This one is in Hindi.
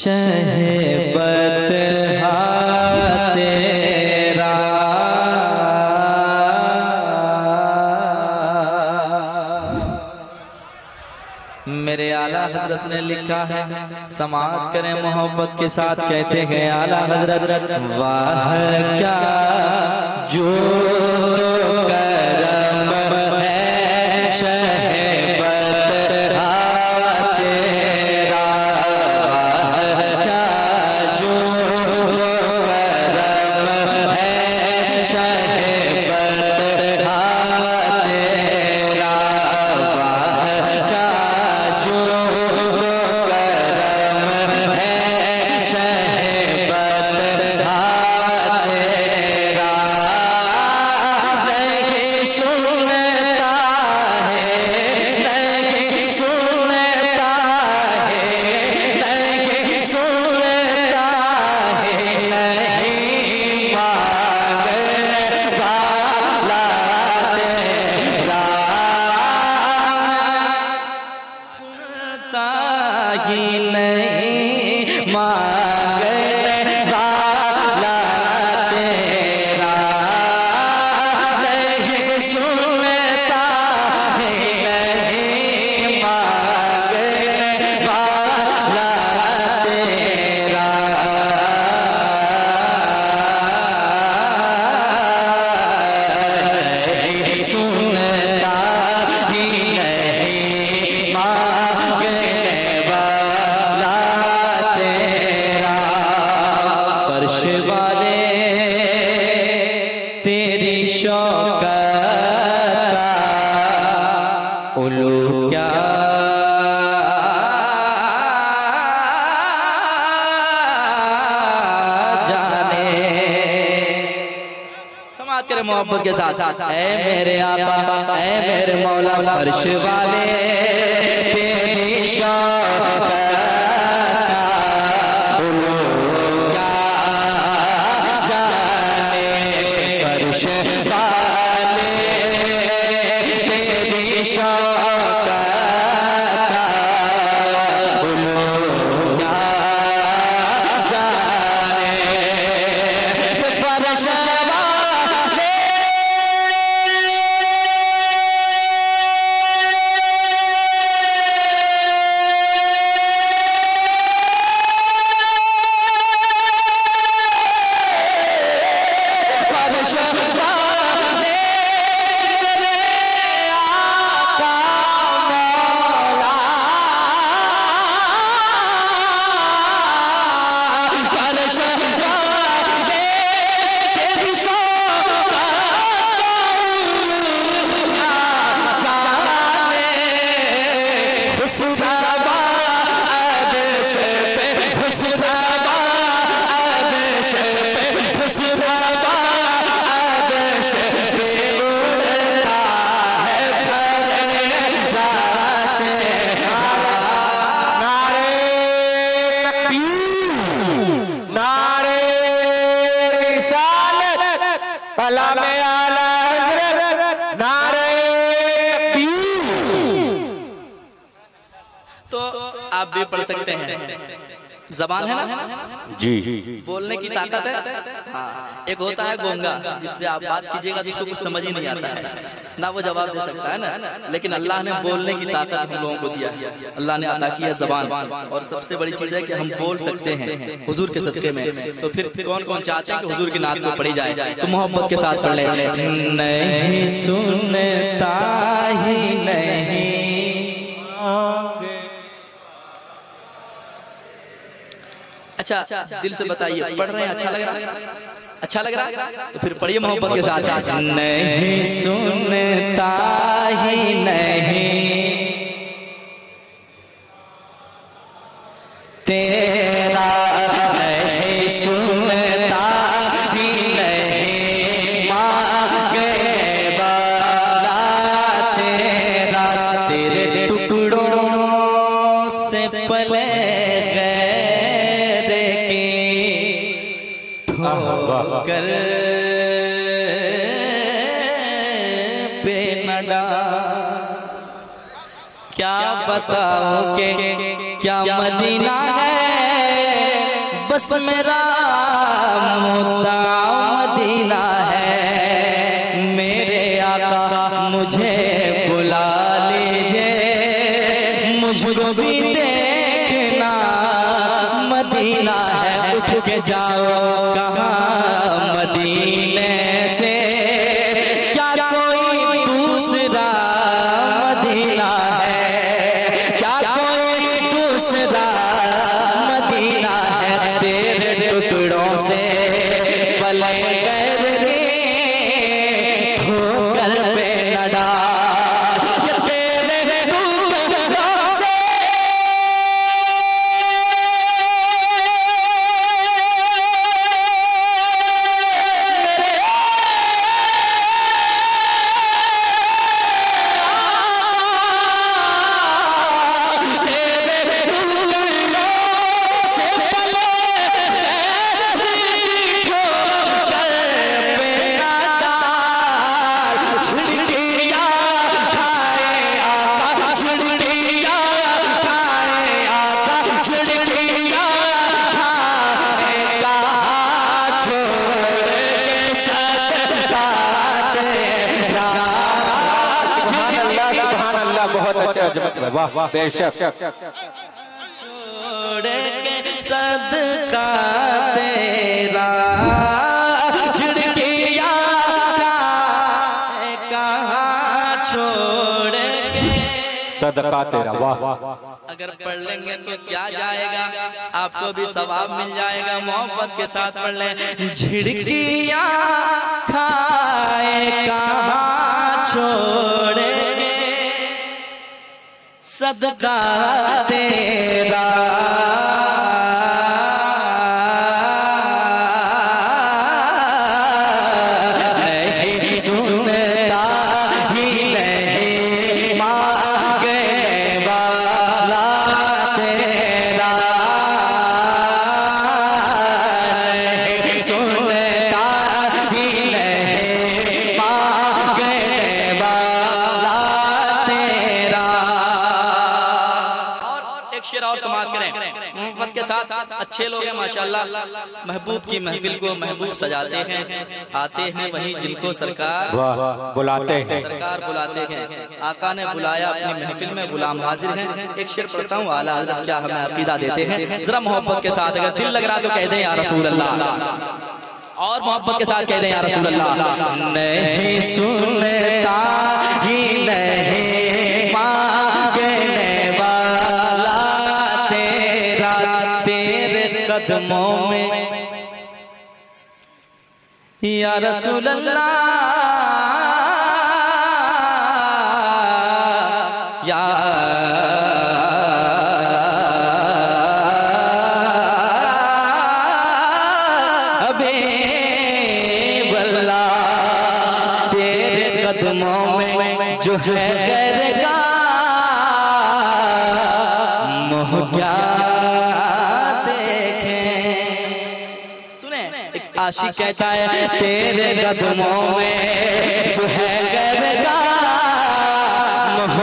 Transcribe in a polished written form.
शहबत तेरा मेरे आला हजरत ने लिखा है, समाअत करें मोहब्बत के साथ। कहते हैं आला हजरत, वाह क्या जो करम है शहबत तेरा, वाह क्या जो करम है शहबत तेरा, वाह क्या जो करम है शहबत तेरा। नहीं सुनता है, नहीं सुनता है, नहीं सुनता है, नहीं मांगने वाला तेरा, सुनता ही नहीं मांगने वाला तेरा, नहीं सुनता है, नहीं मांगने वाला तेरा, नहीं सुनता ही नहीं मांगने वाला तेरा। फर्श वाले तेरी शौकत का उलू क्या जाने। समाअत करें मोहब्बत के साथ। ऐ मेरे आका, ऐ मेरे मौला, फर्श वाले तेरी शौकत का उलू क्या जाने। फर्श वाले तेरी शौकत का उलू क्या जाने। फर्श वाले फर्श वाले तेरे आका मौला, फर्श वाले तेरी शौकत का जाने। खुशबा अदश पे, खुशबा अदश पे, खुशबा अदश पे उड़ता है फरेदा तेरा। नारे तकबीर, नारे रिसालत, कलाम आला हज़रत, नारे तकबीर। तो आप भी पढ़ सकते हैं। जबान है ना, जी बोलने की ताकत है। हाँ, एक होता है गोंगा, जिससे आप बात कीजिएगा तो उसको कुछ समझ ही नहीं आता है ना, वो जवाब दे सकता है ना। लेकिन अल्लाह ने बोलने की ताकत हम लोगों को दिया है, अल्लाह ने अता किया जबान। और सबसे बड़ी चीज है कि हम बोल सकते हैं हुजूर के सदके में। तो फिर कौन कौन चाहते हैं कि हुजूर की नात को पढ़ी जाए, तो मोहब्बत के साथ पढ़ लें। नहीं सुनता ही नहीं। अच्छा, दिल से बताइए, पढ़ रहे हैं, अच्छा लग रहा है? अच्छा लग रहा है? तो फिर पढ़िए मोहब्बत के साथ। नहीं सुनता ही नहीं तेरा, नहीं सुनता ही नहीं मांगने वाला तेरा। तेरे टुकड़ों से पले कर पे नडा, क्या बताओ के क्या मदीना है बस मेरा मुद्दा मदीना है, मेरे आका मुझे बुला लीजिए, मुझको भी देखना मदीना है। उठ के जाओ कहाँ मदीने से, क्या कोई दूसरा मदीना है, क्या कोई दूसरा मदीना है। तेरे टुकड़ों से पले कर रे ठोकर पे न डाल, तेरे टुकड़ों से वाह वाह बेशक। छोड़ के सदका तेरा झिड़किया कहाँ छोड़ के सदका तेरा। वाह अगर पढ़ लेंगे तो क्या जाएगा, आपको भी सवाब मिल जाएगा। मोहब्बत के साथ पढ़ लें। झिड़किया खाए कहाँ छोड़ के सदका तेरा, नहीं सुनता ही नहीं मांगने वाला तेरा, नहीं सुनता ही नहीं मांगने वाला तेरा। एक शेर और समाप्त करें। मोहब्बत के साथ अच्छे लोग हैं माशाल्लाह, महबूब की महफिल को महबूब सजाते हैं, आते हैं वही जिनको सरकार बुलाते हैं, सरकार बुलाते हैं। आका ने बुलाया अपनी महफिल में, गुलाम हाजिर हैं। एक शेर पढ़ता हूँ, आला हज़रत क्या हमें अकीदा देते हैं। जरा मोहब्बत के साथ अगर दिल लग रहा तो कह दें या रसूल अल्लाह, और मोहब्बत के साथ कह दें या रसूल अल्लाह। नहीं सुनता ही नहीं मांगने वाला तेरा, तेरे कदमों में या रसूल अल्लाह, या हबीब अल्लाह, तेरे कदमों में जो है गैर का मोह क्या आशिक कहता है, तेरे कदमों में जो है गैर का मोह